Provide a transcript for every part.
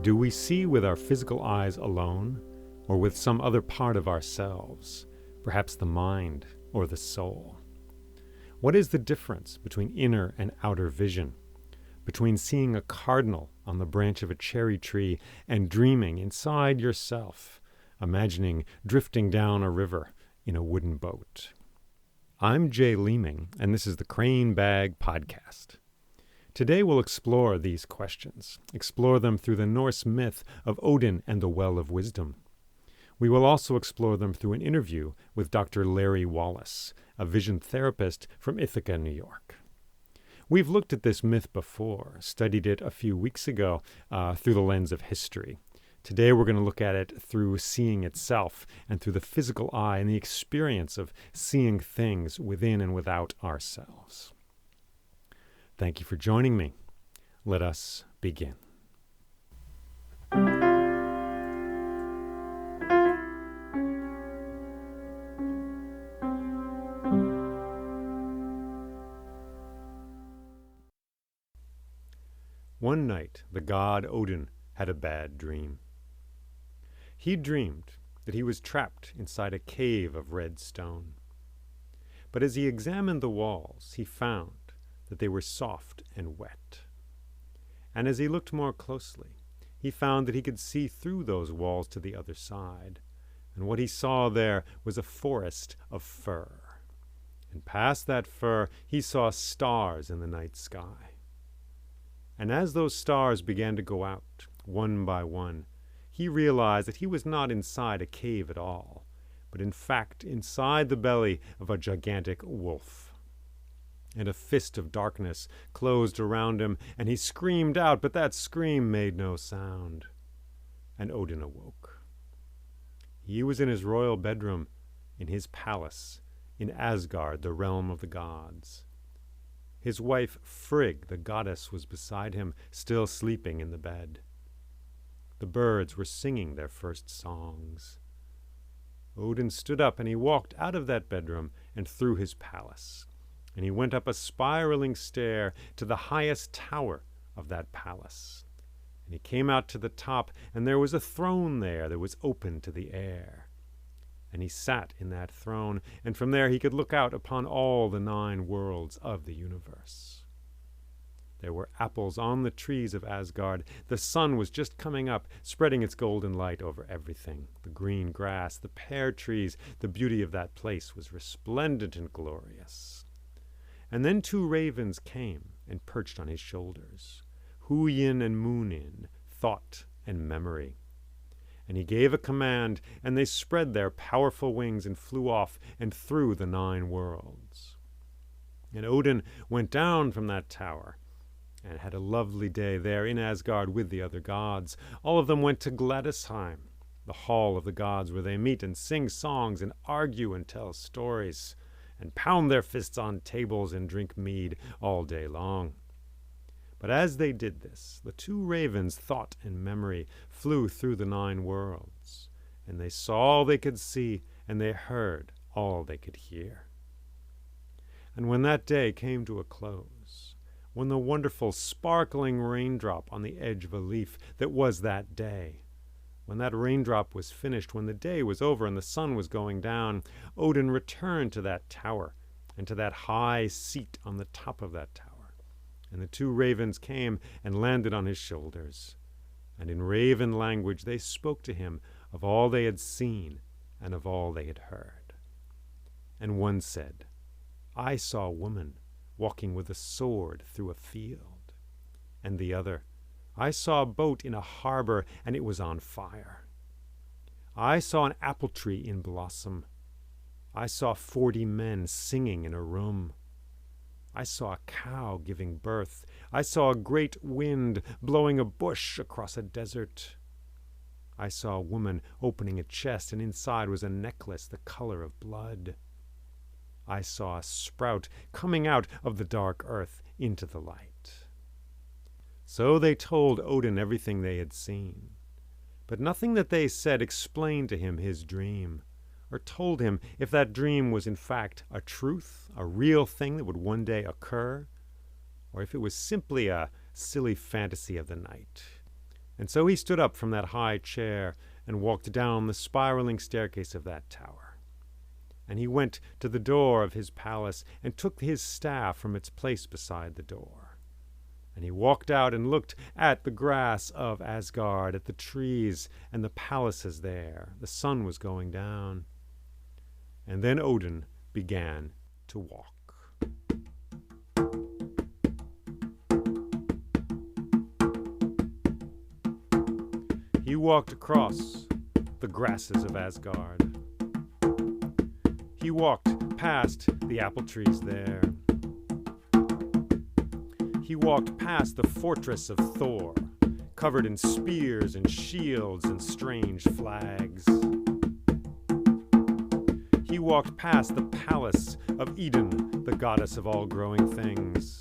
Do we see with our physical eyes alone, or with some other part of ourselves, perhaps the mind or the soul? What is the difference between inner and outer vision, between seeing a cardinal on the branch of a cherry tree and dreaming inside yourself, imagining drifting down a river in a wooden boat? I'm Jay Leeming, and this is the Crane Bag Podcast. Today we'll explore these questions, explore them through the Norse myth of Odin and the Well of Wisdom. We will also explore them through an interview with Dr. Larry Wallace, a vision therapist from Ithaca, New York. We've looked at this myth before, studied it a few weeks ago through the lens of history. Today we're going to look at it through seeing itself and through the physical eye and the experience of seeing things within and without ourselves. Thank you for joining me. Let us begin. One night, the god Odin had a bad dream. He dreamed that he was trapped inside a cave of red stone. But as he examined the walls, he found that they were soft and wet. And as he looked more closely, he found that he could see through those walls to the other side, and what he saw there was a forest of fir. And past that fir, he saw stars in the night sky. And as those stars began to go out, one by one, he realized that he was not inside a cave at all, but in fact inside the belly of a gigantic wolf. And a fist of darkness closed around him, and he screamed out, but that scream made no sound. And Odin awoke. He was in his royal bedroom, in his palace, in Asgard, the realm of the gods. His wife Frigg, the goddess, was beside him, still sleeping in the bed. The birds were singing their first songs. Odin stood up, and he walked out of that bedroom and through his palace. And he went up a spiraling stair to the highest tower of that palace. And he came out to the top, and there was a throne there that was open to the air. And he sat in that throne, and from there he could look out upon all the 9 worlds of the universe. There were apples on the trees of Asgard. The sun was just coming up, spreading its golden light over everything. The green grass, the pear trees, the beauty of that place was resplendent and glorious. And then 2 ravens came and perched on his shoulders, Huyin and Munin, thought and memory. And he gave a command, and they spread their powerful wings and flew off and through the 9 worlds. And Odin went down from that tower and had a lovely day there in Asgard with the other gods. All of them went to Gladisheim, the hall of the gods where they meet and sing songs and argue and tell stories, and pound their fists on tables and drink mead all day long. But as they did this, the 2 ravens, thought and memory, flew through the 9 worlds, and they saw all they could see, and they heard all they could hear. And when that day came to a close, when the wonderful sparkling raindrop on the edge of a leaf that was that day, when that raindrop was finished, when the day was over and the sun was going down, Odin returned to that tower and to that high seat on the top of that tower. And the 2 ravens came and landed on his shoulders. And in raven language they spoke to him of all they had seen and of all they had heard. And one said, "I saw a woman walking with a sword through a field." And the other, "I saw a boat in a harbor, and it was on fire. I saw an apple tree in blossom. I saw 40 men singing in a room. I saw a cow giving birth. I saw a great wind blowing a bush across a desert. I saw a woman opening a chest, and inside was a necklace the color of blood. I saw a sprout coming out of the dark earth into the light." So they told Odin everything they had seen. But nothing that they said explained to him his dream, or told him if that dream was in fact a truth, a real thing that would one day occur, or if it was simply a silly fantasy of the night. And so he stood up from that high chair and walked down the spiraling staircase of that tower. And he went to the door of his palace and took his staff from its place beside the door. And he walked out and looked at the grass of Asgard, at the trees and the palaces there. The sun was going down. And then Odin began to walk. He walked across the grasses of Asgard. He walked past the apple trees there. He walked past the fortress of Thor, covered in spears and shields and strange flags. He walked past the palace of Odin, the goddess of all growing things.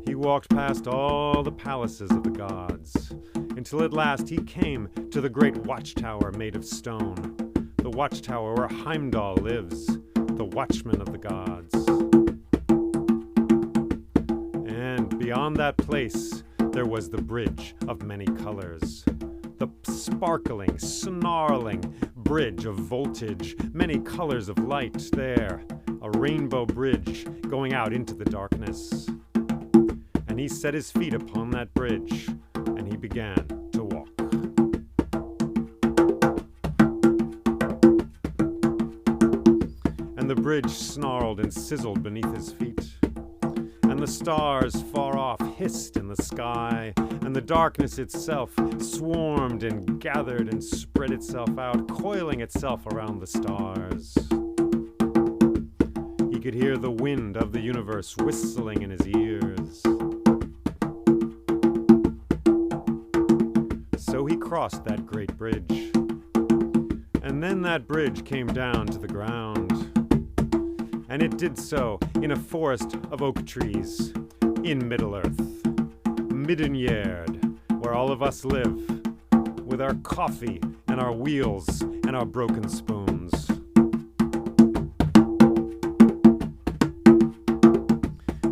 He walked past all the palaces of the gods, until at last he came to the great watchtower made of stone, the watchtower where Heimdall lives, the watchman of the gods. And beyond that place, there was the bridge of many colors, the sparkling, snarling bridge of voltage, many colors of light there, a rainbow bridge going out into the darkness. And he set his feet upon that bridge, and he began to walk. And the bridge snarled and sizzled beneath his feet, and the stars far off hissed in the sky, and the darkness itself swarmed and gathered and spread itself out, coiling itself around the stars. He could hear the wind of the universe whistling in his ears. So he crossed that great bridge, and then that bridge came down to the ground, and it did so in a forest of oak trees in Middle-earth, Midden-Jerd, where all of us live, with our coffee and our wheels and our broken spoons.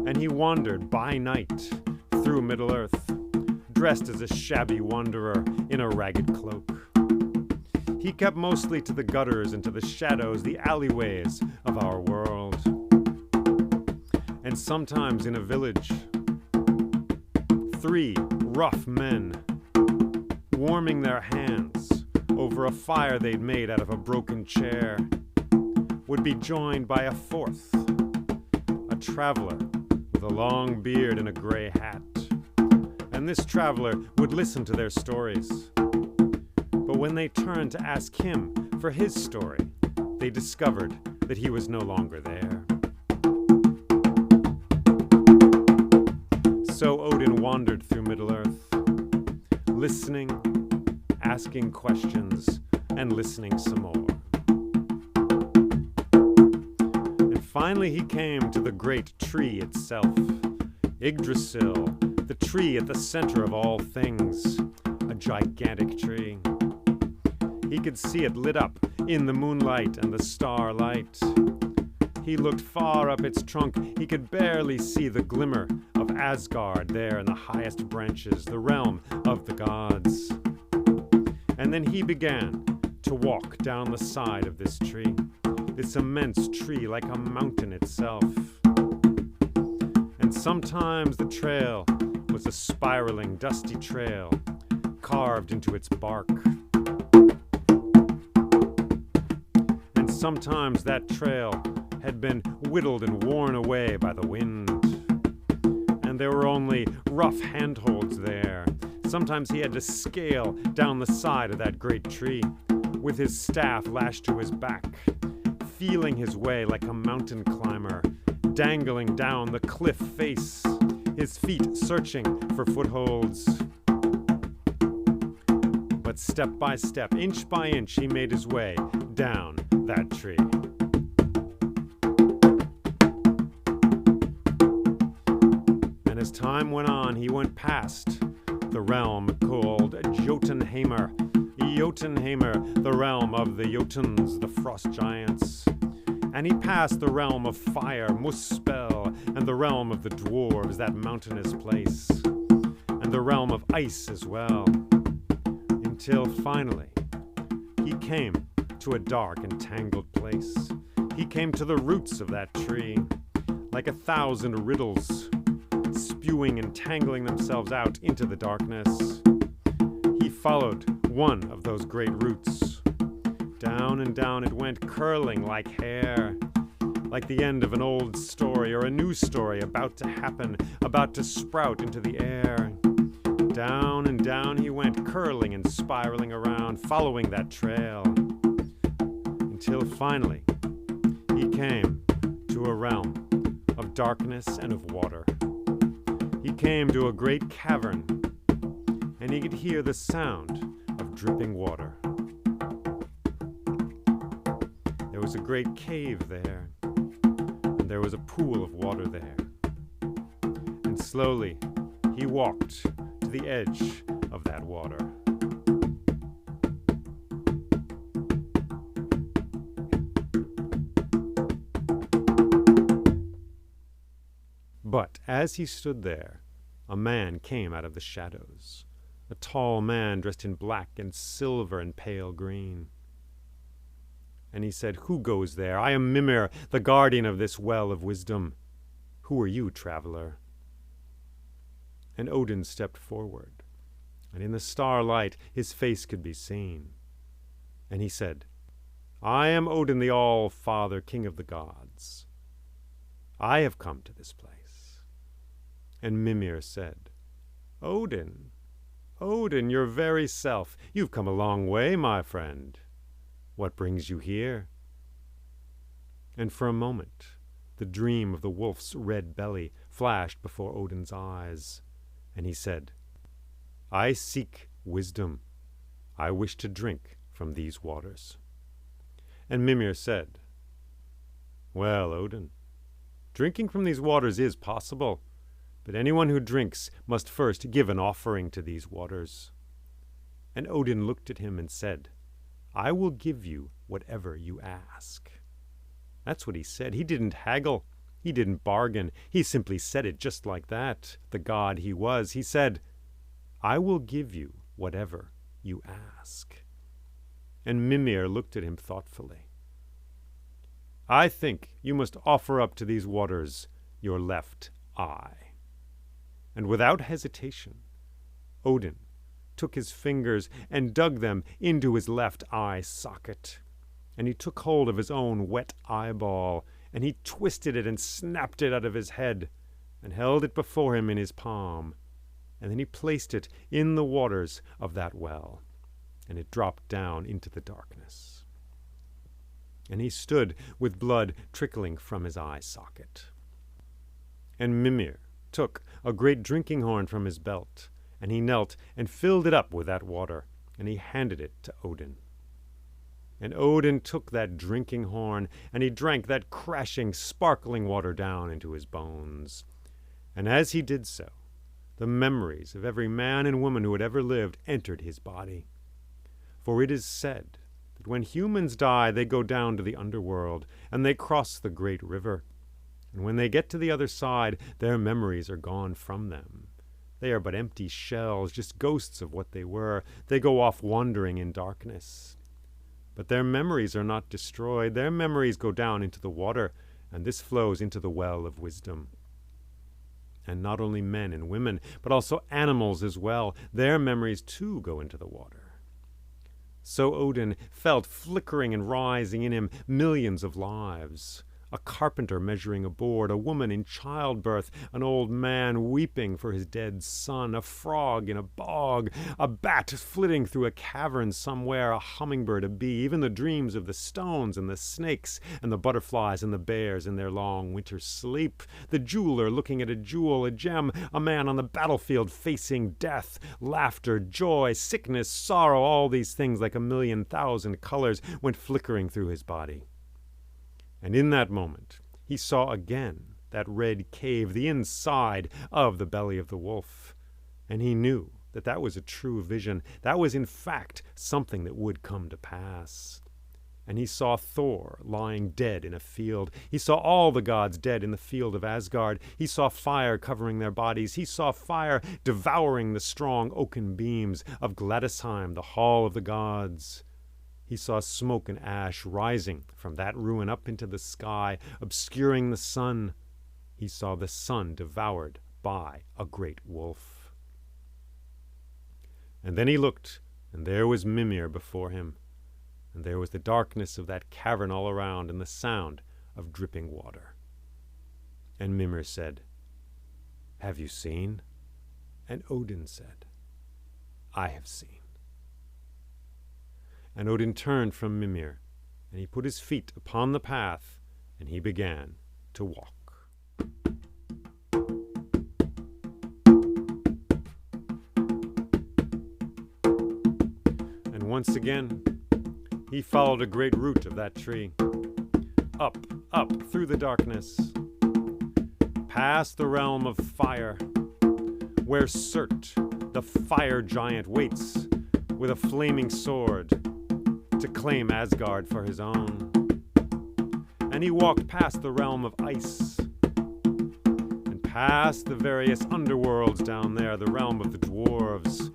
And he wandered by night through Middle-earth, dressed as a shabby wanderer in a ragged cloak. He kept mostly to the gutters and to the shadows, the alleyways of our world. And sometimes in a village, 3 rough men, warming their hands over a fire they'd made out of a broken chair, would be joined by a 4th, a traveler with a long beard and a gray hat. And this traveler would listen to their stories. But when they turned to ask him for his story, they discovered that he was no longer there. So Odin wandered through Middle-earth, listening, asking questions, and listening some more. And finally he came to the great tree itself, Yggdrasil, the tree at the center of all things, a gigantic tree. He could see it lit up in the moonlight and the starlight. He looked far up its trunk. He could barely see the glimmer of Asgard there in the highest branches, the realm of the gods. And then he began to walk down the side of this tree, this immense tree like a mountain itself. And sometimes the trail was a spiraling, dusty trail carved into its bark. And sometimes that trail had been whittled and worn away by the wind. And there were only rough handholds there. Sometimes he had to scale down the side of that great tree with his staff lashed to his back, feeling his way like a mountain climber, dangling down the cliff face, his feet searching for footholds. But step by step, inch by inch, he made his way down that tree. And as time went on, he went past the realm called Jotunheimr. Jotunheimr, the realm of the Jotuns, the frost giants. And he passed the realm of fire, Muspel, and the realm of the dwarves, that mountainous place. And and the realm of ice as well, until finally he came to a dark and tangled place. He came to the roots of that tree, like 1,000 riddles, spewing and tangling themselves out into the darkness. He followed one of those great roots. Down and down it went, curling like hair, like the end of an old story or a new story about to happen, about to sprout into the air. Down and down he went, curling and spiraling around, following that trail, until finally he came to a realm of darkness and of water. He came to a great cavern, and he could hear the sound of dripping water. There was a great cave there, and there was a pool of water there. And slowly he walked to the edge of that water. But as he stood there, a man came out of the shadows, a tall man dressed in black and silver and pale green. And he said, "Who goes there? I am Mimir, the guardian of this well of wisdom. Who are you, traveler?" And Odin stepped forward, and in the starlight his face could be seen. And he said, "I am Odin, the All-Father, King of the Gods. I have come to this place." And Mimir said, "Odin, Odin, your very self. You've come a long way, my friend. What brings you here?" And for a moment, the dream of the wolf's red belly flashed before Odin's eyes, and he said, "I seek wisdom. I wish to drink from these waters." And Mimir said, "Well, Odin, drinking from these waters is possible, but anyone who drinks must first give an offering to these waters." And Odin looked at him and said, "I will give you whatever you ask." That's what he said. He didn't haggle. He didn't bargain. He simply said it just like that, the god he was. He said, "I will give you whatever you ask." And Mimir looked at him thoughtfully. "I think you must offer up to these waters your left eye." And without hesitation, Odin took his fingers and dug them into his left eye socket. And he took hold of his own wet eyeball, and he twisted it and snapped it out of his head, and held it before him in his palm. And then he placed it in the waters of that well, and it dropped down into the darkness. And he stood with blood trickling from his eye socket. And Mimir took a great drinking horn from his belt, and he knelt and filled it up with that water, and he handed it to Odin. And Odin took that drinking horn, and he drank that crashing, sparkling water down into his bones. And as he did so, the memories of every man and woman who had ever lived entered his body. For it is said that when humans die, they go down to the underworld, and they cross the great river. And when they get to the other side, their memories are gone from them. They are but empty shells, just ghosts of what they were. They go off wandering in darkness. But their memories are not destroyed. Their memories go down into the water, and this flows into the well of wisdom. And not only men and women, but also animals as well. Their memories too go into the water. So Odin felt flickering and rising in him millions of lives. A carpenter measuring a board, a woman in childbirth, an old man weeping for his dead son, a frog in a bog, a bat flitting through a cavern somewhere, a hummingbird, a bee, even the dreams of the stones and the snakes and the butterflies and the bears in their long winter sleep, the jeweler looking at a jewel, a gem, a man on the battlefield facing death, laughter, joy, sickness, sorrow, all these things like 1,000,000 colors went flickering through his body. And in that moment, he saw again that red cave, the inside of the belly of the wolf. And he knew that that was a true vision. That was, in fact, something that would come to pass. And he saw Thor lying dead in a field. He saw all the gods dead in the field of Asgard. He saw fire covering their bodies. He saw fire devouring the strong oaken beams of Gladisheim, the hall of the gods. He saw smoke and ash rising from that ruin up into the sky, obscuring the sun. He saw the sun devoured by a great wolf. And then he looked, and there was Mimir before him. And there was the darkness of that cavern all around, and the sound of dripping water. And Mimir said, "Have you seen?" And Odin said, "I have seen." And Odin turned from Mimir, and he put his feet upon the path, and he began to walk. And once again, he followed a great root of that tree, up, up through the darkness, past the realm of fire, where Surt, the fire giant, waits with a flaming sword to claim Asgard for his own. And he walked past the realm of ice, and past the various underworlds down there, the realm of the dwarves,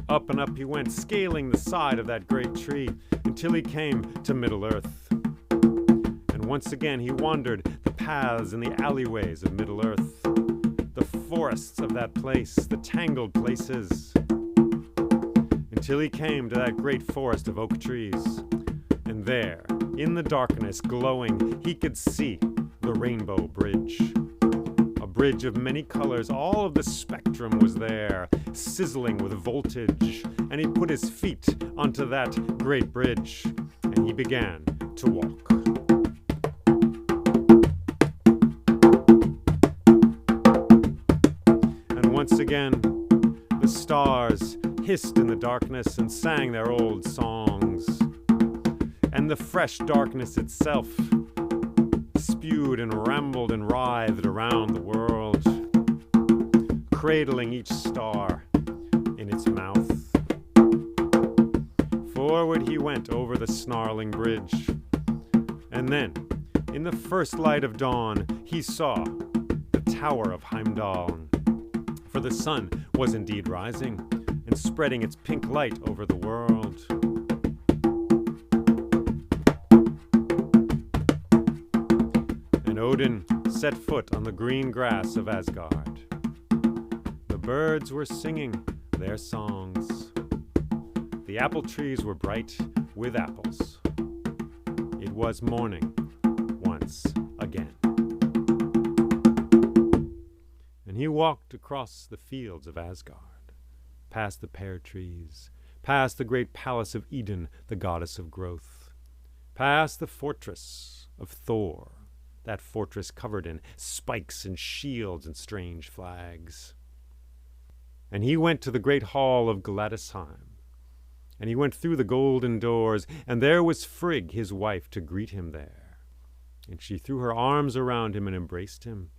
up and up he went, scaling the side of that great tree, until he came to Middle-earth. And once again he wandered the paths and the alleyways of Middle-earth, the forests of that place, the tangled places, until he came to that great forest of oak trees. And there, in the darkness, glowing, he could see the Rainbow Bridge. A bridge of many colors, all of the spectrum was there, sizzling with voltage, and he put his feet onto that great bridge, and he began to walk. And once again, the stars hissed in the darkness and sang their old songs, and the fresh darkness itself spewed and rambled and writhed around the world, cradling each star in its mouth. Forward he went over the snarling bridge, and then, in the first light of dawn, he saw the Tower of Heimdall, for the sun was indeed rising and spreading its pink light over the world. And Odin set foot on the green grass of Asgard. The birds were singing their songs. The apple trees were bright with apples. It was morning once again. And he walked across the fields of Asgard, past the pear trees, past the great palace of Odin, the goddess of growth, past the fortress of Thor, that fortress covered in spikes and shields and strange flags. And he went to the great hall of Gladisheim, and he went through the golden doors, and there was Frigg, his wife, to greet him there. And she threw her arms around him and embraced him.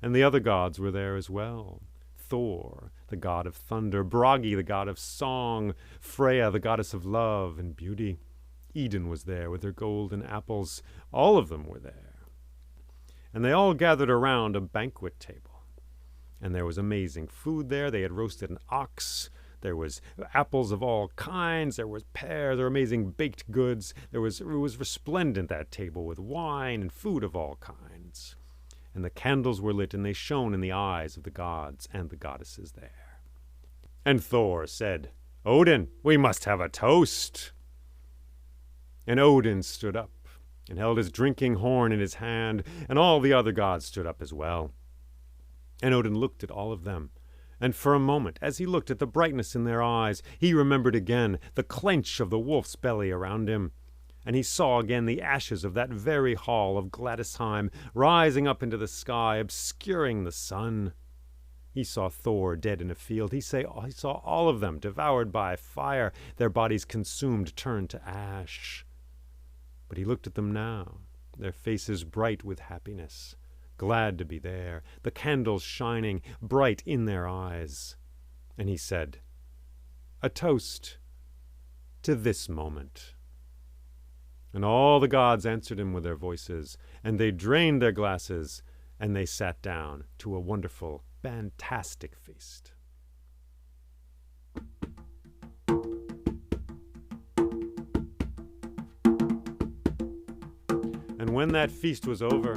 And the other gods were there as well. Thor, the god of thunder, Bragi, the god of song, Freya, the goddess of love and beauty. Odin was there with her golden apples. All of them were there. And they all gathered around a banquet table. And there was amazing food there. They had roasted an ox. There was apples of all kinds. There was pears. There were amazing baked goods. It was resplendent, that table, with wine and food of all kinds. And the candles were lit, and they shone in the eyes of the gods and the goddesses there. And Thor said, "Odin, we must have a toast." And Odin stood up and held his drinking horn in his hand, and all the other gods stood up as well. And Odin looked at all of them, and for a moment, as he looked at the brightness in their eyes, he remembered again the clench of the wolf's belly around him, and he saw again the ashes of that very hall of Gladisheim rising up into the sky, obscuring the sun. He saw Thor dead in a field. He saw all of them devoured by fire, their bodies consumed, turned to ash. But he looked at them now, their faces bright with happiness, glad to be there, the candles shining bright in their eyes. And he said, a toast to this moment. And all the gods answered him with their voices, and they drained their glasses, and they sat down to a wonderful, fantastic feast. And when that feast was over,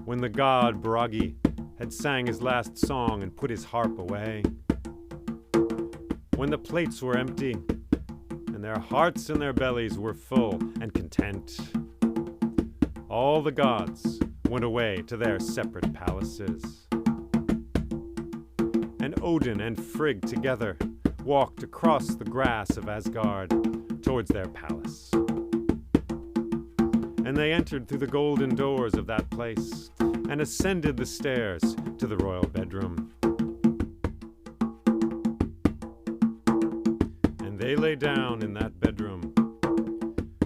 when the god Bragi had sang his last song and put his harp away, when the plates were empty, and their hearts and their bellies were full and content, all the gods went away to their separate palaces. And Odin and Frigg together walked across the grass of Asgard towards their palace. And they entered through the golden doors of that place and ascended the stairs to the royal bedroom. And they lay down in that bedroom,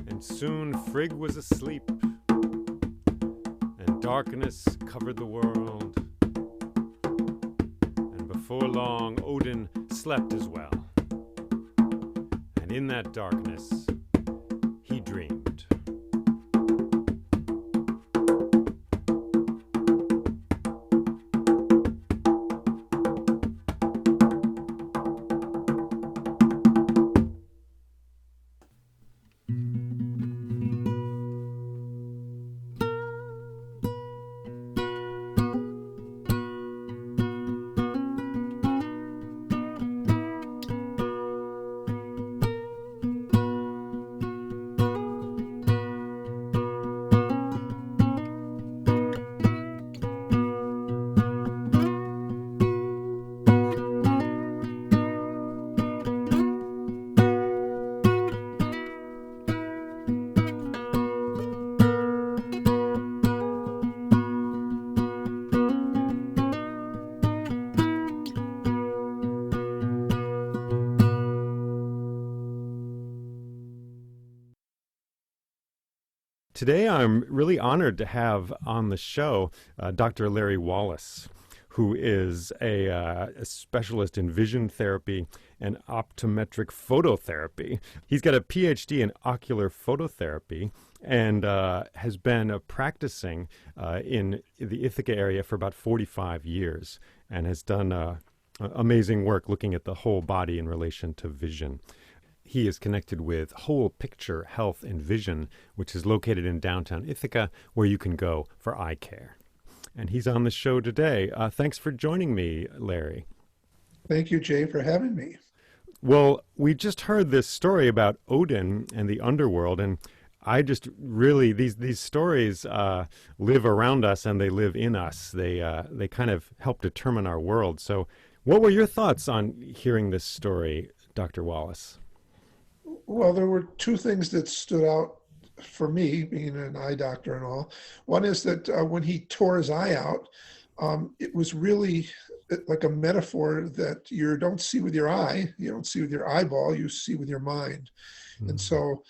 and soon Frigg was asleep, and darkness covered the world. And before long, Odin slept as well. And in that darkness, he dreamed. Today, I'm really honored to have on the show Dr. Larry Wallace, who is a specialist in vision therapy and optometric phototherapy. He's got a PhD in ocular phototherapy and has been practicing in the Ithaca area for about 45 years and has done amazing work looking at the whole body in relation to vision. He is connected with Whole Picture Health and Vision, which is located in downtown Ithaca, where you can go for eye care. And he's on the show today. Thanks for joining me, Larry. Thank you, Jay, for having me. Well, we just heard this story about Odin and the underworld, and I just really, these stories live around us and they live in us. They kind of help determine our world. So what were your thoughts on hearing this story, Dr. Wallace? Well, there were two things that stood out for me, being an eye doctor and all. One is that when he tore his eye out, it was really like a metaphor that you don't see with your eye, you don't see with your eyeball, you see with your mind. Mm-hmm. And so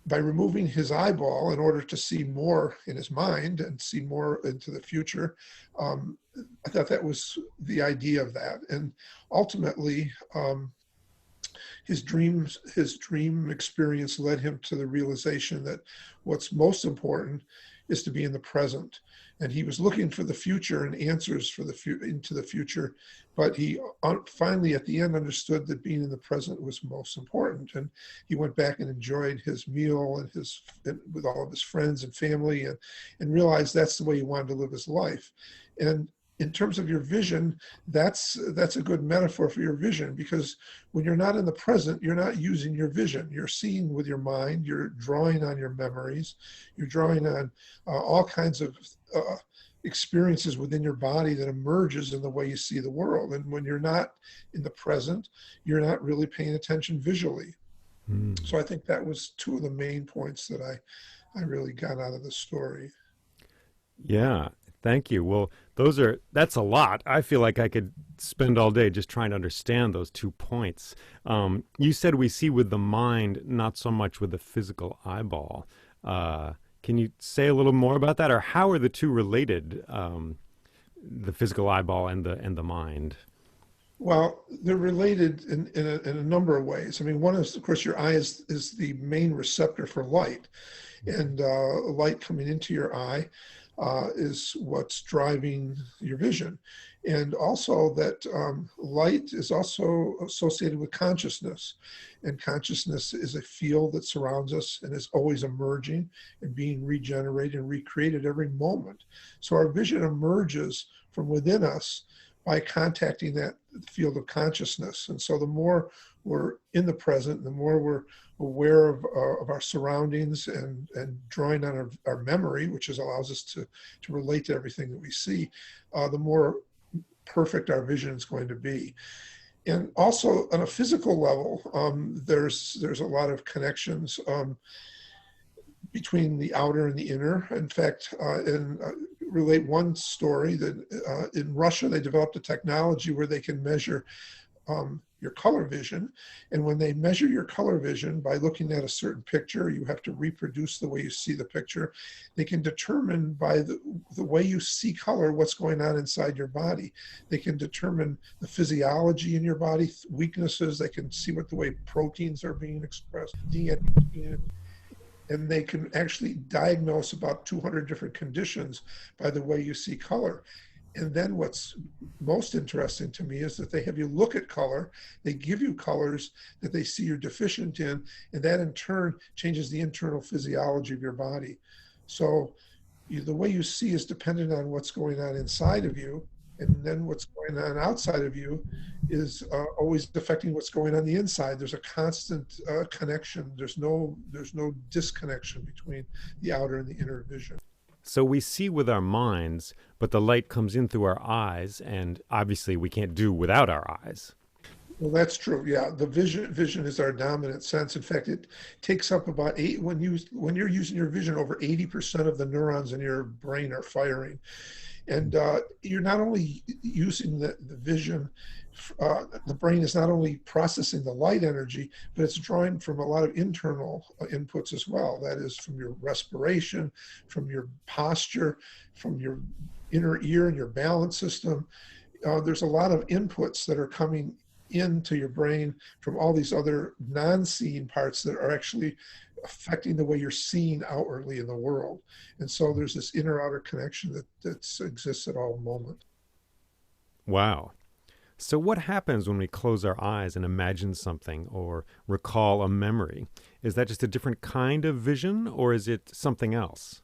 by removing his eyeball in order to see more in his mind and see more into the future, I thought that was the idea of that. And ultimately, his dream experience led him to the realization that what's most important is to be in the present. And he was looking for the future and answers for into the future, but he finally at the end understood that being in the present was most important. And he went back and enjoyed his meal and with all of his friends and family, and realized that's the way he wanted to live his life. And in terms of your vision, that's a good metaphor for your vision, because when you're not in the present, you're not using your vision. You're seeing with your mind, you're drawing on your memories, you're drawing on all kinds of experiences within your body that emerges in the way you see the world. And when you're not in the present, you're not really paying attention visually. So I think that was two of the main points that I really got out of the story. Yeah. Thank you. Well, that's a lot. I feel like I could spend all day just trying to understand those 2 points. You said we see with the mind, not so much with the physical eyeball. Can you say a little more about that, or how are the two related, the physical eyeball and the mind? Well, they're related in a number of ways. I mean, one is, of course, your eye is the main receptor for light, and light coming into your eye is what's driving your vision. And also that light is also associated with consciousness. And consciousness is a field that surrounds us and is always emerging and being regenerated and recreated every moment. So our vision emerges from within us by contacting that field of consciousness. And so the more we're in the present, the more we're aware of our surroundings and drawing on our memory, which allows us to relate to everything that we see, the more perfect our vision is going to be. And also on a physical level, there's a lot of connections between the outer and the inner. In fact, relate one story that in Russia, they developed a technology where they can measure your color vision. And when they measure your color vision by looking at a certain picture, you have to reproduce the way you see the picture. They can determine by the way you see color what's going on inside your body. They can determine the physiology in your body, weaknesses. They can see what the way proteins are being expressed, DNA, and they can actually diagnose about 200 different conditions by the way you see color. And then what's most interesting to me is that they have you look at color, they give you colors that they see you're deficient in, and that in turn changes the internal physiology of your body. So the way you see is dependent on what's going on inside of you, and then what's going on outside of you is always affecting what's going on the inside. There's a constant connection. There's no disconnection between the outer and the inner vision. So we see with our minds, but the light comes in through our eyes, and obviously we can't do without our eyes. Well, that's true. Yeah, the vision is our dominant sense. In fact, it takes up about when you're using your vision, over 80% of the neurons in your brain are firing. And you're not only using the vision, the brain is not only processing the light energy, but it's drawing from a lot of internal inputs as well. That is from your respiration, from your posture, from your inner ear and your balance system. There's a lot of inputs that are coming into your brain from all these other non-seeing parts that are actually affecting the way you're seen outwardly in the world. And so there's this inner-outer connection that exists at all moments. Wow. So what happens when we close our eyes and imagine something or recall a memory? Is that just a different kind of vision, or is it something else?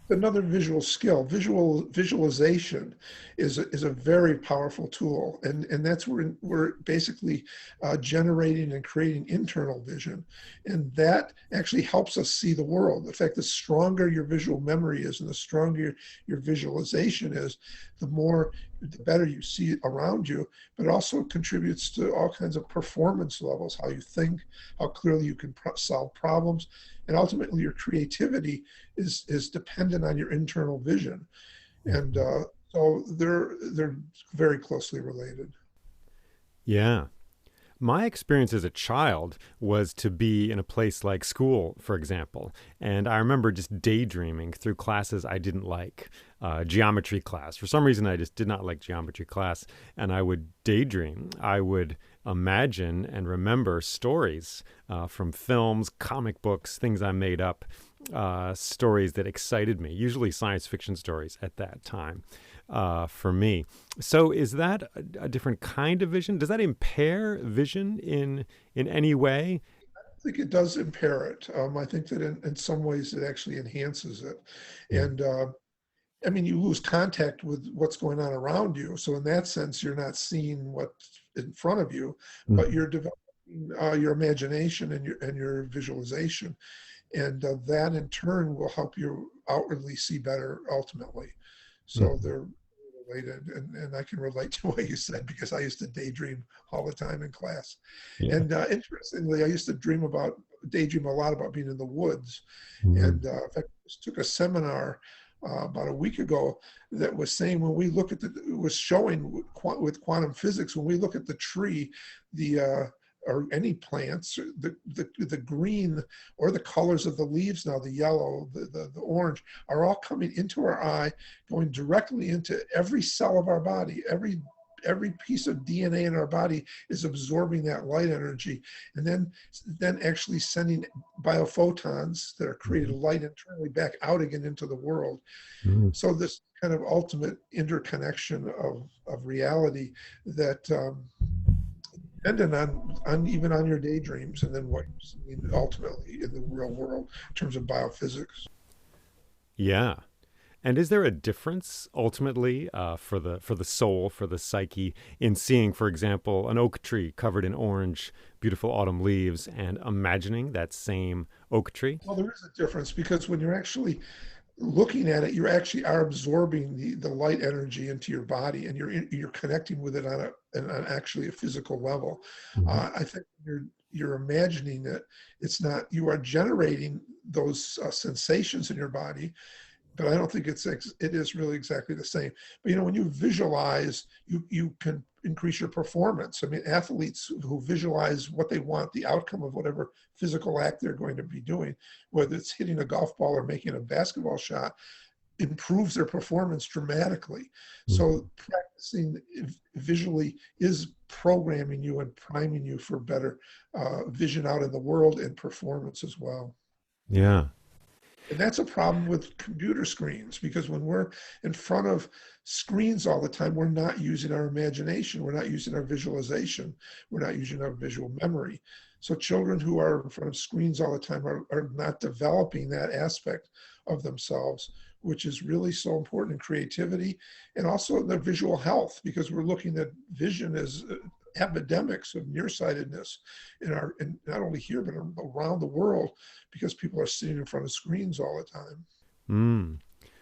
Another visual skill. Visualization is a very powerful tool, and that's where we're basically generating and creating internal vision, and that actually helps us see the world. In fact, the stronger your visual memory is, and the stronger your visualization is, the better you see around you. But it also contributes to all kinds of performance levels: how you think, how clearly you can solve problems, and ultimately your creativity is dependent on your internal vision. And so they're very closely related. Yeah. My experience as a child was to be in a place like school, for example. And I remember just daydreaming through classes I didn't like. Geometry class. For some reason, I just did not like geometry class. And I would daydream. I would imagine and remember stories from films, comic books, things I made up, stories that excited me, usually science fiction stories at that time. For me. So is that a different kind of vision? Does that impair vision in any way? I think it does impair it. I think that in some ways it actually enhances it. And I mean, you lose contact with what's going on around you. So in that sense, you're not seeing what's in front of you, but you're developing your imagination and your visualization. And that in turn will help you outwardly see better ultimately. So they're related, and I can relate to what you said because I used to daydream all the time in class. Yeah. And interestingly, I used to daydream a lot about being in the woods. And in fact, I just took a seminar about a week ago that was saying when we look at it was showing with quantum physics, when we look at the tree, or any plants, the green or the colors of the leaves now, the yellow, the orange, are all coming into our eye, going directly into every cell of our body, every every piece of DNA in our body is absorbing that light energy, and then actually sending biophotons that are created light internally back out again into the world. Mm. So this kind of ultimate interconnection of reality that dependent on even on your daydreams, and then what you're seeing ultimately in the real world in terms of biophysics. Yeah. And is there a difference ultimately for the soul, for the psyche, in seeing, for example, an oak tree covered in orange, beautiful autumn leaves, and imagining that same oak tree? Well, there is a difference because when you're actually looking at it, you actually are absorbing the light energy into your body, and you're connecting with it on actually a physical level. Mhm. I think you're imagining that it's not, you are generating those sensations in your body, but I don't think it is really exactly the same. But when you visualize, you can increase your performance. I mean, athletes who visualize what they want, the outcome of whatever physical act they're going to be doing, whether it's hitting a golf ball or making a basketball shot, improves their performance dramatically. So practicing visually is programming you and priming you for better vision out in the world and performance as well. Yeah. And that's a problem with computer screens, because when we're in front of screens all the time, we're not using our imagination. We're not using our visualization. We're not using our visual memory. So children who are in front of screens all the time are not developing that aspect of themselves, which is really so important in creativity and also in their visual health, because we're looking at vision as epidemics of nearsightedness in not only here but around the world, because people are sitting in front of screens all the time. Mm.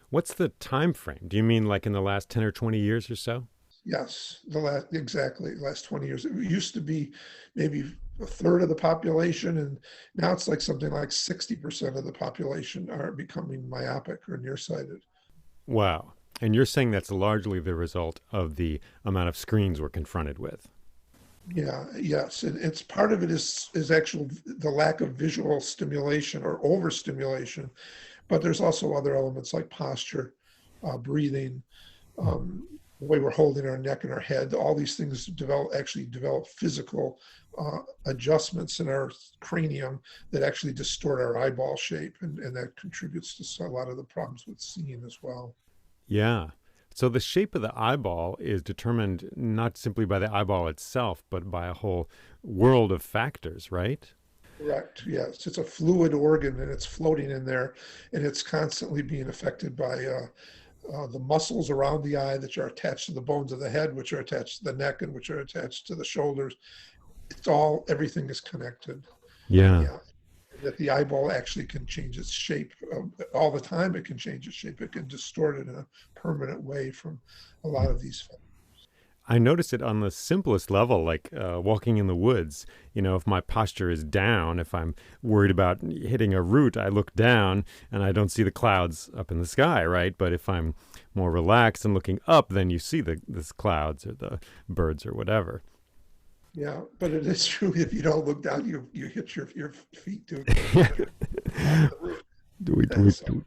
What's the time frame? Do you mean like in the last 10 or 20 years or so? Yes, the last 20 years. It used to be maybe a third of the population, and now it's like something like 60% of the population are becoming myopic or nearsighted. Wow. And you're saying that's largely the result of the amount of screens we're confronted with. Yeah, yes, and it's part of it is actual the lack of visual stimulation or overstimulation, but there's also other elements like posture, breathing, the way we're holding our neck and our head. All these things develop physical adjustments in our cranium that actually distort our eyeball shape, and that contributes to a lot of the problems with seeing as well. Yeah. So the shape of the eyeball is determined not simply by the eyeball itself, but by a whole world of factors, right? Correct. Yes, it's a fluid organ, and it's floating in there, and it's constantly being affected by the muscles around the eye that are attached to the bones of the head, which are attached to the neck, and which are attached to the shoulders. Everything is connected. Yeah. Yeah. That the eyeball actually can change its shape all the time. It can change its shape. It can distort it in a permanent way from a lot of these. I notice it on the simplest level, like walking in the woods. You know, if my posture is down, if I'm worried about hitting a root, I look down and I don't see the clouds up in the sky, right? But if I'm more relaxed and looking up, then you see the clouds or the birds or whatever. Yeah, but it is true. If you don't look down, you hit your feet too. we, And we, so,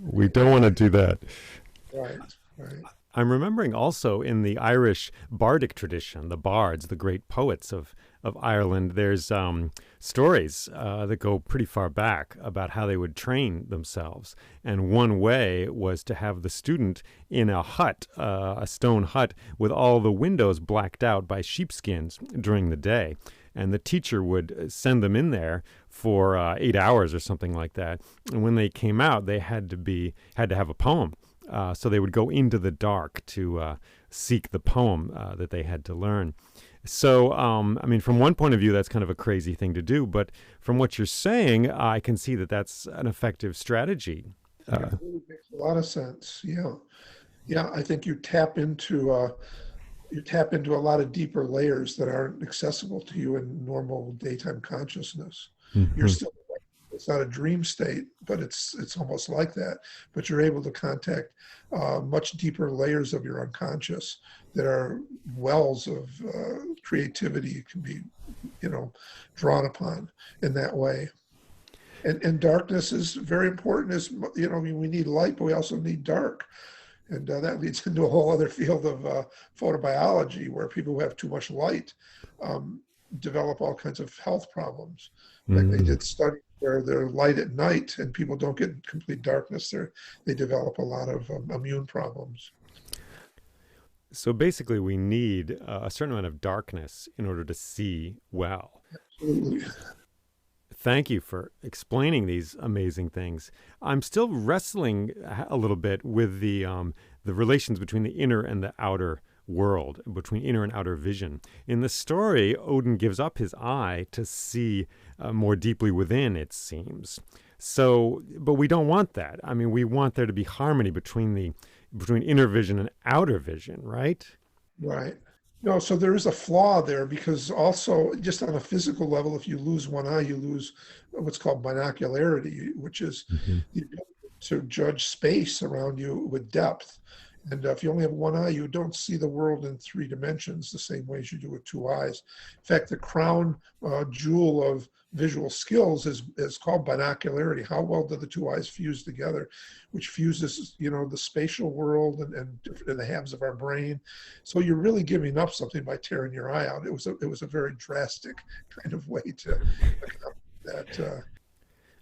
we don't want to do that. right, right. I'm remembering also in the Irish bardic tradition, the bards, the great poets of Ireland, there's stories that go pretty far back about how they would train themselves. And one way was to have the student in a hut, a stone hut, with all the windows blacked out by sheepskins during the day. And the teacher would send them in there for 8 hours or something like that. And when they came out, they had to have a poem. So they would go into the dark to seek the poem that they had to learn. So, I mean, from one point of view, that's kind of a crazy thing to do. But from what you're saying, I can see that that's an effective strategy. Yeah, it really makes a lot of sense. Yeah, yeah. I think you tap into a lot of deeper layers that aren't accessible to you in normal daytime consciousness. You're Mhm. still, it's not a dream state, but it's almost like that. But you're able to contact much deeper layers of your unconscious that are wells of creativity can be, drawn upon in that way. And darkness is very important. As I mean, we need light, but we also need dark. And that leads into a whole other field of photobiology, where people who have too much light um, develop all kinds of health problems. In fact, they Mm. did studies where they're light at night and people don't get complete darkness. They develop a lot of immune problems. So basically, we need a certain amount of darkness in order to see well. Absolutely. Thank you for explaining these amazing things. I'm still wrestling a little bit with the relations between the inner and the outer world, between inner and outer vision. In the story, Odin gives up his eye to see more deeply within, it seems. So, but we don't want that. I mean, we want there to be harmony between inner vision and outer vision, right? Right. No, so there is a flaw there, because also just on a physical level, if you lose one eye, you lose what's called binocularity, which is Hmm. the ability to judge space around you with depth. And if you only have one eye, you don't see the world in three dimensions the same way as you do with two eyes. In fact, the crown jewel of visual skills is called binocularity. How well do the two eyes fuse together, which fuses, the spatial world and the halves of our brain. So you're really giving up something by tearing your eye out. It was a very drastic kind of way to accomplish that.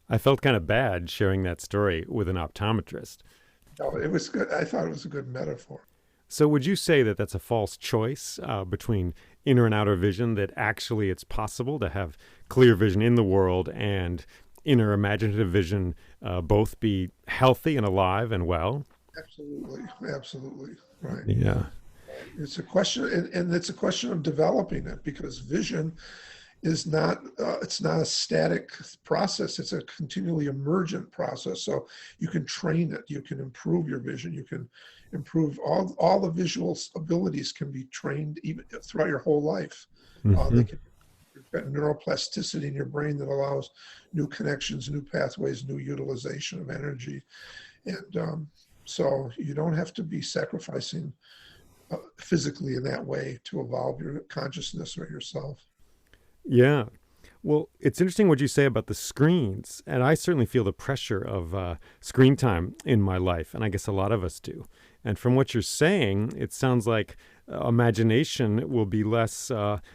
I felt kind of bad sharing that story with an optometrist. No, it was good. I thought it was a good metaphor. So, would you say that that's a false choice between inner and outer vision, that actually it's possible to have clear vision in the world and inner imaginative vision both be healthy and alive and well? Absolutely, absolutely, right. Yeah. It's a question, and it's a question of developing it, because vision is not it's not a static process. It's a continually emergent process. So you can train it, you can improve your vision, you can improve all the visual abilities can be trained even throughout your whole life. Hmm. They can You've got neuroplasticity in your brain that allows new connections, new pathways, new utilization of energy. And so you don't have to be sacrificing physically in that way to evolve your consciousness or yourself. Yeah. Well, it's interesting what you say about the screens. And I certainly feel the pressure of screen time in my life. And I guess a lot of us do. And from what you're saying, it sounds like imagination will be less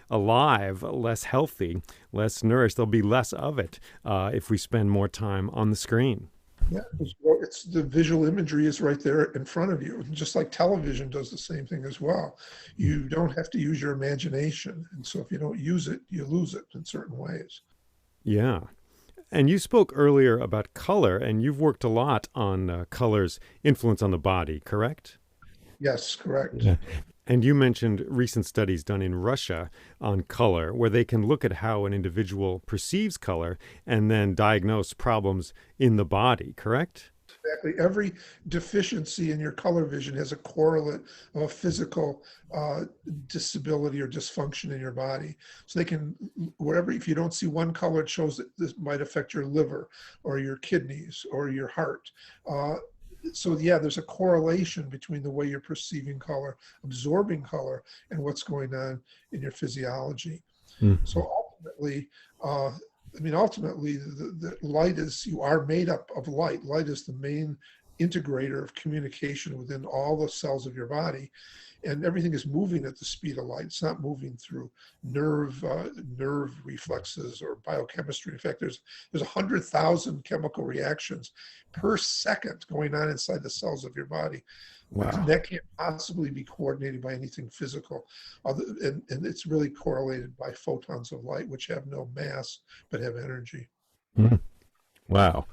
alive, less healthy, less nourished. There'll be less of it if we spend more time on the screen. Yeah, it's the visual imagery is right there in front of you, just like television does the same thing as well. You don't have to use your imagination, and so if you don't use it, you lose it in certain ways. Yeah. And you spoke earlier about color, and you've worked a lot on color's influence on the body, correct? Yes, correct. Yeah. And you mentioned recent studies done in Russia on color, where they can look at how an individual perceives color and then diagnose problems in the body, correct? Exactly. Every deficiency in your color vision has a correlate of a physical disability or dysfunction in your body. So they can, wherever, if you don't see one color, it shows that this might affect your liver or your kidneys or your heart. So yeah, there's a correlation between the way you're perceiving color, absorbing color, and what's going on in your physiology. Mhm. So ultimately, ultimately, the light is, you are made up of light. Light is the main integrator of communication within all the cells of your body, and everything is moving at the speed of light. It's not moving through nerve reflexes or biochemistry. In fact, there's 100,000 chemical reactions per second going on inside the cells of your body. And Wow. that can't possibly be coordinated by anything physical. And it's really correlated by photons of light, which have no mass but have energy. Mhm. Wow.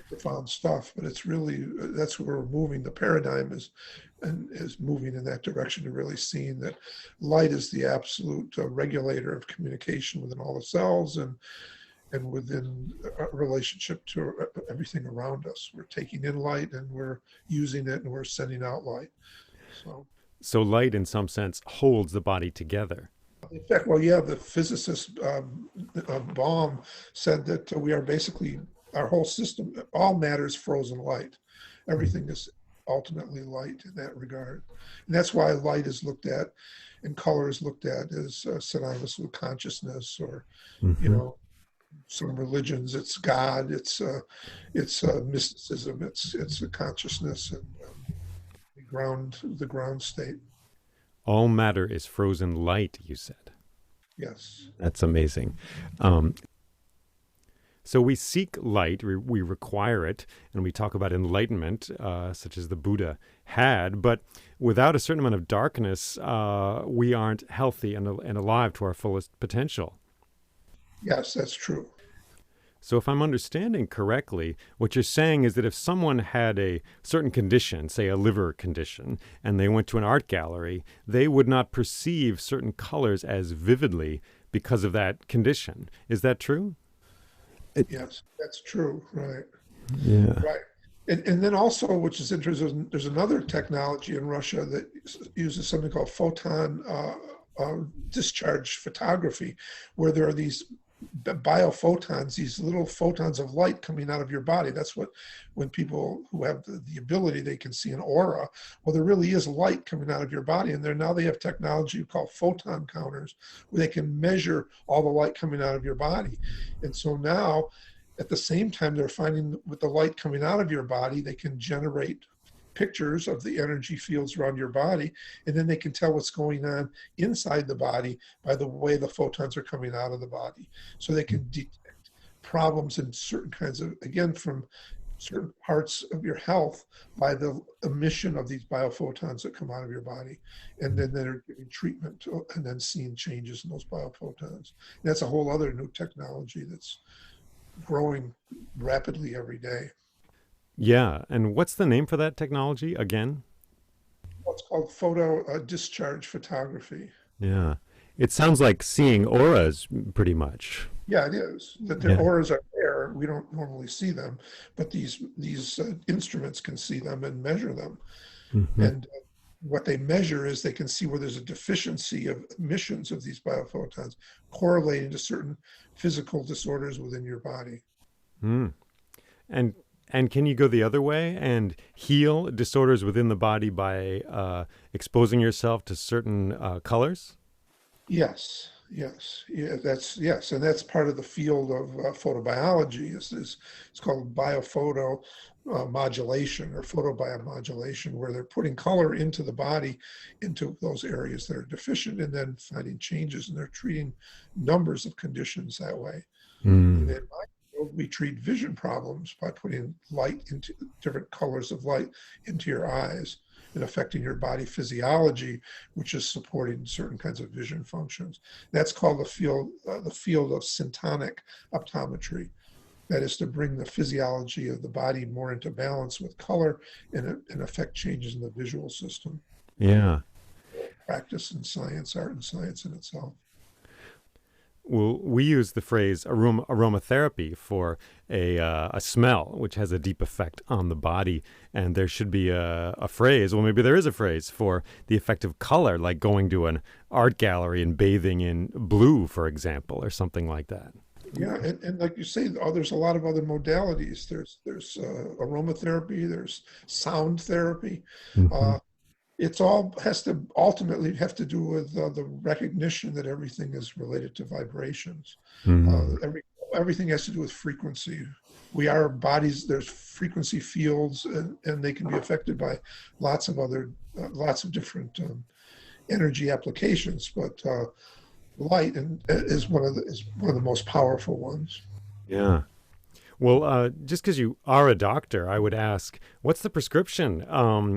Profound stuff, but it's really, that's where we're moving. The paradigm is moving in that direction, to really seeing that light is the absolute regulator of communication within all the cells, and within a relationship to everything around us. We're taking in light and we're using it and we're sending out light. So, So light, in some sense, holds the body together. in fact, well, yeah, the physicist Bohm said that we are basically, our whole system, all matter is frozen light. Everything is ultimately light in that regard. And that's why light is looked at and color is looked at as synonymous with consciousness, or, you Hmm. know, some religions, it's God, it's mysticism, it's a consciousness, and the ground state. All matter is frozen light, you said. Yes. That's amazing. Um, so we seek light, we require it, and we talk about enlightenment, such as the Buddha had. But without a certain amount of darkness, we aren't healthy and alive to our fullest potential. Yes, that's true. So if I'm understanding correctly, what you're saying is that if someone had a certain condition, say a liver condition, and they went to an art gallery, they would not perceive certain colors as vividly because of that condition. Is that true? Yes, that's true. Right. Yeah. Right. And then also, which is interesting, there's another technology in Russia that uses something called photon discharge photography, where there are these biophotons, these little photons of light coming out of your body. That's what, when people who have the ability, they can see an aura. Well, there really is light coming out of your body. And now they have technology called photon counters, where they can measure all the light coming out of your body. And so now, at the same time, they're finding with the light coming out of your body, they can generate pictures of the energy fields around your body, and then they can tell what's going on inside the body by the way the photons are coming out of the body. So they can detect problems in certain kinds of, again, from certain parts of your health by the emission of these biophotons that come out of your body. And then they're giving treatment and then seeing changes in those biophotons. And that's a whole other new technology that's growing rapidly every day. Yeah. And what's the name for that technology again? What's called photo discharge photography. Yeah. It sounds like seeing auras pretty much. Yeah, it is. That their Yeah. auras are there. We don't normally see them, but these instruments can see them and measure them. Hmm. And what they measure is they can see where there's a deficiency of emissions of these biophotons correlating to certain physical disorders within your body. Mm. And and can you go the other way and heal disorders within the body by exposing yourself to certain colors? Yes, yes, yeah, that's yes, and that's part of the field of photobiology. Is it's called biophoto modulation or photobiomodulation, where they're putting color into the body, into those areas that are deficient, and then finding changes, and they're treating numbers of conditions that way. And Mm. in my field, we treat vision problems by putting light into different colors of light into your eyes and affecting your body physiology, which is supporting certain kinds of vision functions. That's called the field of syntonic optometry. That is to bring the physiology of the body more into balance with color and affect changes in the visual system. Yeah. Practice in science, art and science in itself. Well, we use the phrase aromatherapy for a smell, which has a deep effect on the body. And there should be a phrase, well, maybe there is a phrase for the effect of color, like going to an art gallery and bathing in blue, for example, or something like that. Yeah, and like you say, there's a lot of other modalities. There's aromatherapy, there's sound therapy. Hmm. Uh, it's all has to ultimately have to do with the recognition that everything is related to vibrations. Hmm. Everything has to do with frequency. We are bodies. There's frequency fields, and they can be affected by lots of different energy applications. But light is one of the most powerful ones. Yeah. Well, just because you are a doctor, I would ask, what's the prescription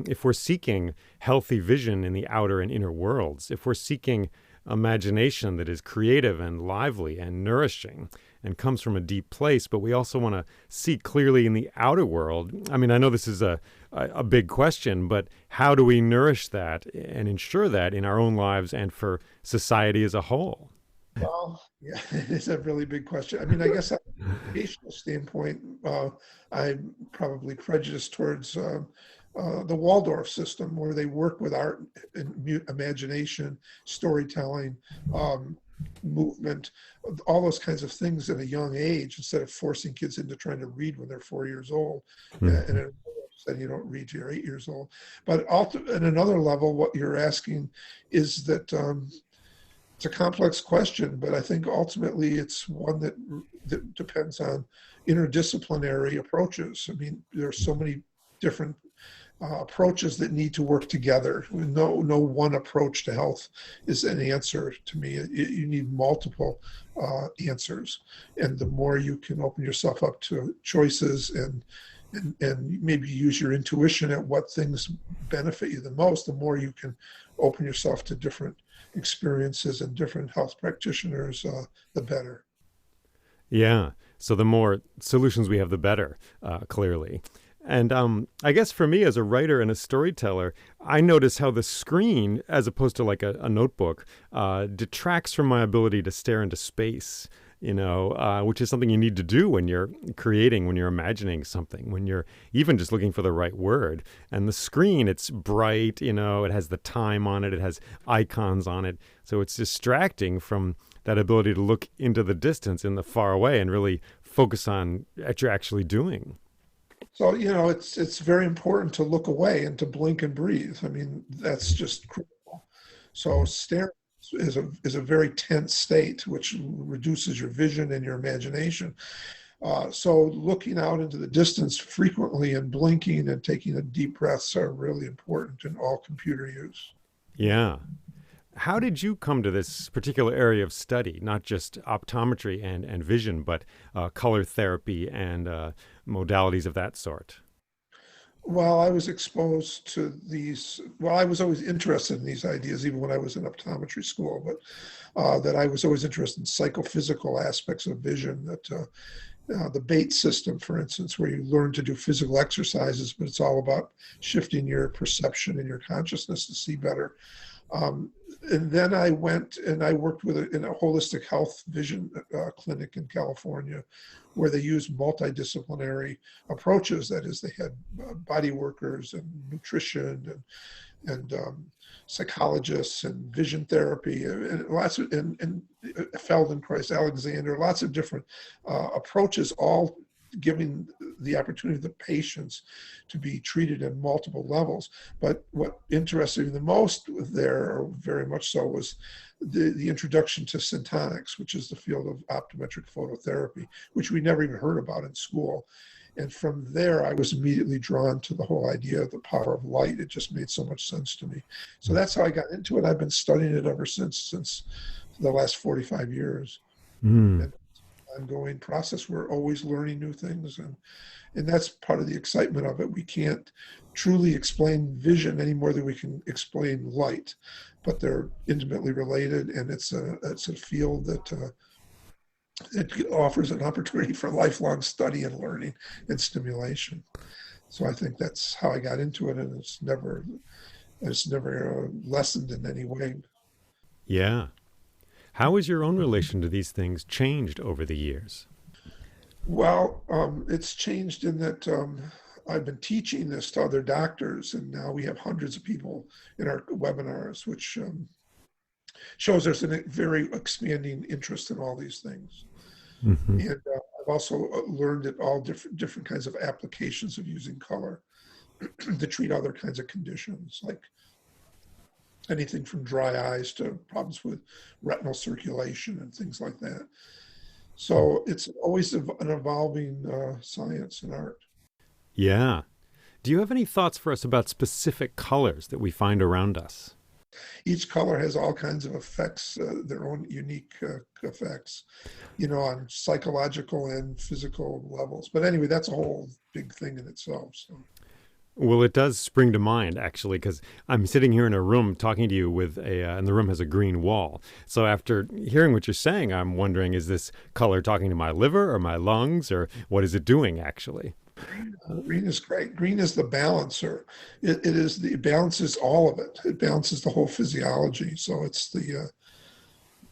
if we're seeking healthy vision in the outer and inner worlds, if we're seeking imagination that is creative and lively and nourishing and comes from a deep place, but we also want to see clearly in the outer world? I mean, I know this is a big question, but how do we nourish that and ensure that in our own lives and for society as a whole? Well, yeah, it's a really big question. I mean, I guess from an educational standpoint, I'm probably prejudiced towards the Waldorf system, where they work with art and imagination, storytelling, um, movement, all those kinds of things at a young age, instead of forcing kids into trying to read when they're 4 years old. And Mhm. it said you don't read till you're 8 years old. But at another level, what you're asking is that. It's a complex question, but I think ultimately it's one that depends on interdisciplinary approaches. I mean, there are so many different approaches that need to work together. No one approach to health is an answer to me. You need multiple answers, and the more you can open yourself up to choices and maybe use your intuition at what things benefit you the most, the more you can open yourself to different experiences and different health practitioners, the better. Yeah. So the more solutions we have, the better, clearly. And I guess for me as a writer and a storyteller, I notice how the screen, as opposed to like a notebook, detracts from my ability to stare into space, which is something you need to do when you're creating, when you're imagining something, when you're even just looking for the right word. And the screen, it's bright, it has the time on it, it has icons on it. So it's distracting from that ability to look into the distance in the far away and really focus on what you're actually doing. So, it's very important to look away and to blink and breathe. I mean, that's just critical. So staring is a very tense state, which reduces your vision and your imagination. So looking out into the distance frequently and blinking and taking a deep breaths are really important in all computer use. Yeah. How did you come to this particular area of study, not just optometry and vision, but color therapy and modalities of that sort? Well, I was exposed to these. Well, I was always interested in these ideas, even when I was in optometry school. But that I was always interested in psychophysical aspects of vision. The Bates system, for instance, where you learn to do physical exercises, but it's all about shifting your perception and your consciousness to see better. And then I went and I worked in a holistic health vision clinic in California, where they used multidisciplinary approaches. That is, they had body workers and nutrition and psychologists and vision therapy and lots of and Feldenkrais, Alexander, lots of different approaches, all giving the opportunity to the patients to be treated at multiple levels. But what interested me the most there, or very much so, was the introduction to syntonics, which is the field of optometric phototherapy, which we never even heard about in school. And from there, I was immediately drawn to the whole idea of the power of light. It just made so much sense to me. So that's how I got into it. I've been studying it ever since the last 45 years. Mm. And ongoing process. We're always learning new things, and that's part of the excitement of it. We can't truly explain vision any more than we can explain light, but they're intimately related, and it's a field that it offers an opportunity for lifelong study and learning and stimulation. So I think that's how I got into it, and it's never lessened in any way. Yeah. How has your own relation to these things changed over the years? Well, it's changed in that I've been teaching this to other doctors, and now we have hundreds of people in our webinars, which shows there's a very expanding interest in all these things. Hmm. And I've also learned that all different kinds of applications of using color to treat other kinds of conditions, like anything from dry eyes to problems with retinal circulation and things like that. So it's always an evolving science and art. Yeah. Do you have any thoughts for us about specific colors that we find around us? Each color has all kinds of effects, their own unique effects, on psychological and physical levels. But anyway, that's a whole big thing in itself. So. Well, it does spring to mind, actually, because I'm sitting here in a room talking to you and the room has a green wall. So after hearing what you're saying, I'm wondering, is this color talking to my liver or my lungs, or what is it doing, actually? Green is great. Green is the balancer. It balances all of it. It balances the whole physiology. So and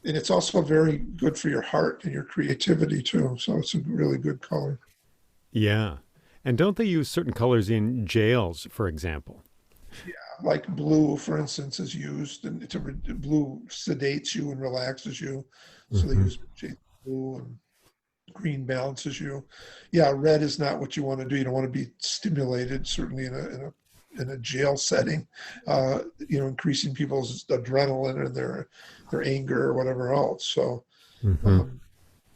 it's also very good for your heart and your creativity too. So it's a really good color. Yeah. And don't they use certain colors in jails, for example? Like blue, for instance, is used, and blue sedates you and relaxes you. So they Hmm. use blue, and green balances you. Yeah, red is not what you want to do. You don't want to be stimulated, certainly in a jail setting. Increasing people's adrenaline and their anger or whatever else. So, Hmm. um,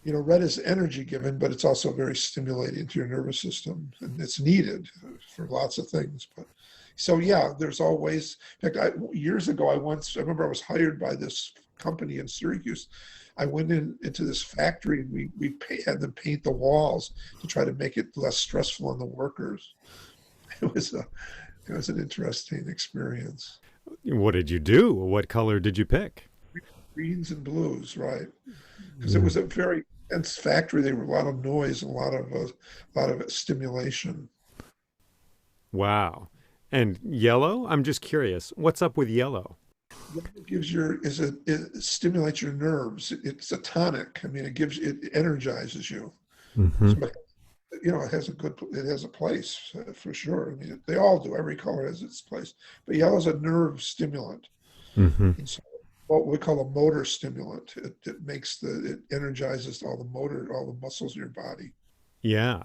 red is energy given, but it's also very stimulating to your nervous system, and it's needed for lots of things. But So yeah, there's always, in fact, years ago, I remember I was hired by this company in Syracuse. I went into this factory and had them paint the walls to try to make it less stressful on the workers. It was it was an interesting experience. What did you do? What color did you pick? Greens and blues, right? Because it Mm. was a very dense factory. There were a lot of noise, a lot of stimulation. Wow. And yellow? I'm just curious. What's up with yellow? It gives it stimulates your nerves. It's a tonic. I mean, it energizes you. Hmm. So it has a place for sure. I mean, they all do. Every color has its place. But yellow is a nerve stimulant. Hmm. And so what we call a motor stimulant. It energizes all the muscles in your body. Yeah.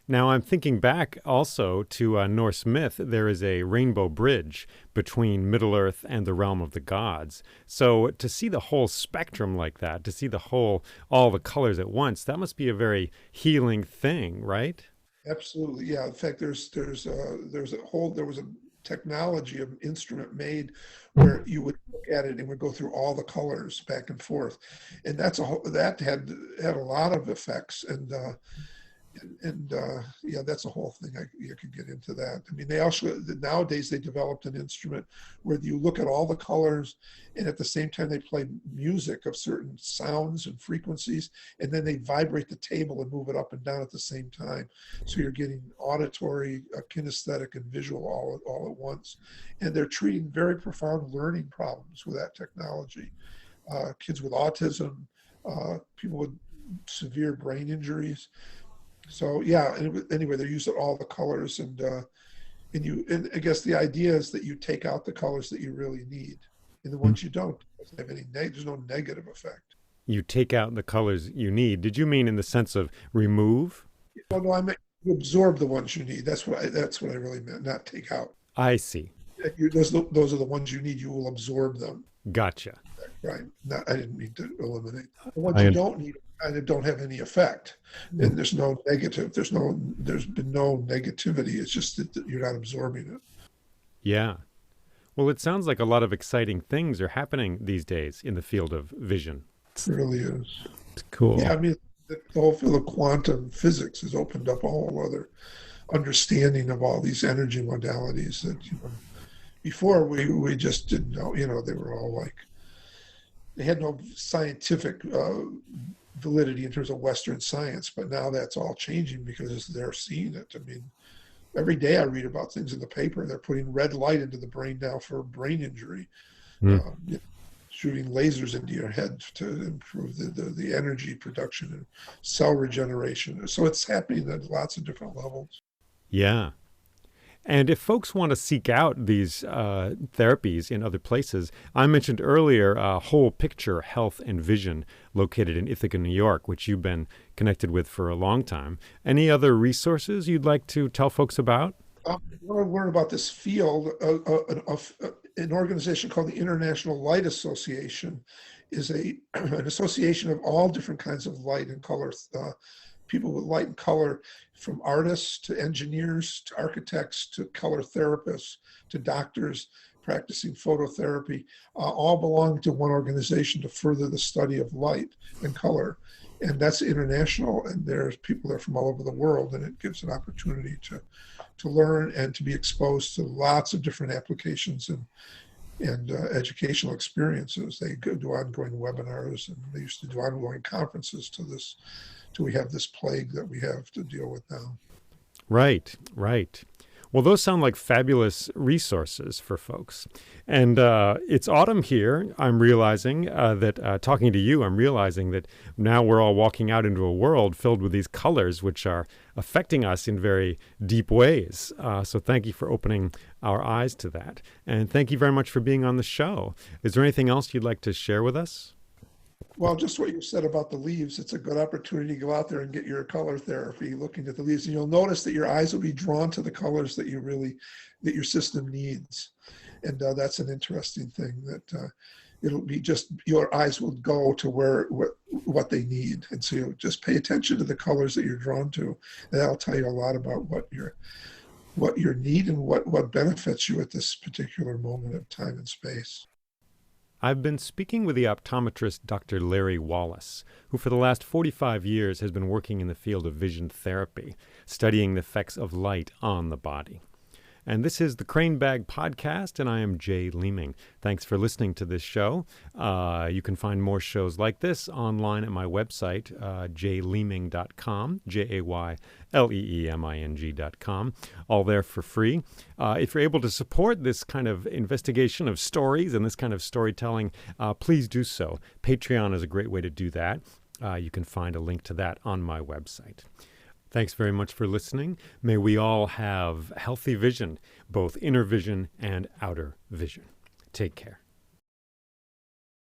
Now I'm thinking back also to Norse myth. There is a rainbow bridge between Middle Earth and the realm of the gods. So to see the whole spectrum like that, to see all the colors at once, that must be a very healing thing, right? Absolutely, yeah. In fact, there was a technology, an instrument made where you would look at it and would go through all the colors back and forth, and that had a lot of effects. And yeah, that's a whole thing. You could get into that. I mean, they also nowadays they developed an instrument where you look at all the colors, and at the same time they play music of certain sounds and frequencies, and then they vibrate the table and move it up and down at the same time. So you're getting auditory, kinesthetic, and visual all at once. And they're treating very profound learning problems with that technology. Kids with autism, people with severe brain injuries. So yeah, anyway, they're using all the colors, and I guess the idea is that you take out the colors that you really need, and the ones you don't doesn't have there's no negative effect. You take out the colors you need. Did you mean in the sense of remove? Well, no, I meant you absorb the ones you need. That's what I really meant, not take out. I see. Those are the ones you need. You will absorb them, Gotcha. right? Not, I didn't mean to eliminate the ones you I, don't need. Kind of don't have any effect, and there's no negative. There's been no negativity. It's just that you're not absorbing it. yeah. Well, it sounds like a lot of exciting things are happening these days in the field of vision. It really is. Yeah, Cool. I mean, the whole field of quantum physics has opened up a whole other understanding of all these energy modalities that before we just didn't know. They were all like they had no scientific validity in terms of Western science, but now that's all changing because they're seeing it. I mean, every day I read about things in the paper. They're putting red light into the brain now for brain injury. Mm. Shooting lasers into your head to improve the energy production and cell regeneration. So it's happening at lots of different levels. Yeah. And if folks want to seek out these therapies in other places, I mentioned earlier Whole Picture Health and Vision located in Ithaca, New York, which you've been connected with for a long time. Any other resources you'd like to tell folks about? If you want to learn about this field, an organization called the International Light Association is an association of all different kinds of light and color. People with light and color, from artists to engineers to architects to color therapists to doctors practicing phototherapy, all belong to one organization to further the study of light and color. And that's international, and there's people there from all over the world, and it gives an opportunity to learn and to be exposed to lots of different applications and educational experiences. They do ongoing webinars, and they used to do ongoing conferences till we have this plague that we have to deal with now. Right, right. Well, those sound like fabulous resources for folks. And it's autumn here. I'm realizing that talking to you, I'm realizing that now we're all walking out into a world filled with these colors, which are affecting us in very deep ways. So thank you for opening our eyes to that. And thank you very much for being on the show. Is there anything else you'd like to share with us? Well, just what you said about the leaves, it's a good opportunity to go out there and get your color therapy, looking at the leaves. And you'll notice that your eyes will be drawn to the colors that your system needs. And that's an interesting thing that it'll be just, your eyes will go to what they need. And so you'll just pay attention to the colors that you're drawn to. And that'll tell you a lot about what your need and what benefits you at this particular moment of time and space. I've been speaking with the optometrist Dr. Larry Wallace, who for the last 45 years has been working in the field of vision therapy, studying the effects of light on the body. And this is the Crane Bag Podcast, and I am Jay Leeming. Thanks for listening to this show. You can find more shows like this online at my website, jayleeming.com, JAYLEEMING.com, all there for free. If you're able to support this kind of investigation of stories and this kind of storytelling, please do so. Patreon is a great way to do that. You can find a link to that on my website. Thanks very much for listening. May we all have healthy vision, both inner vision and outer vision. Take care.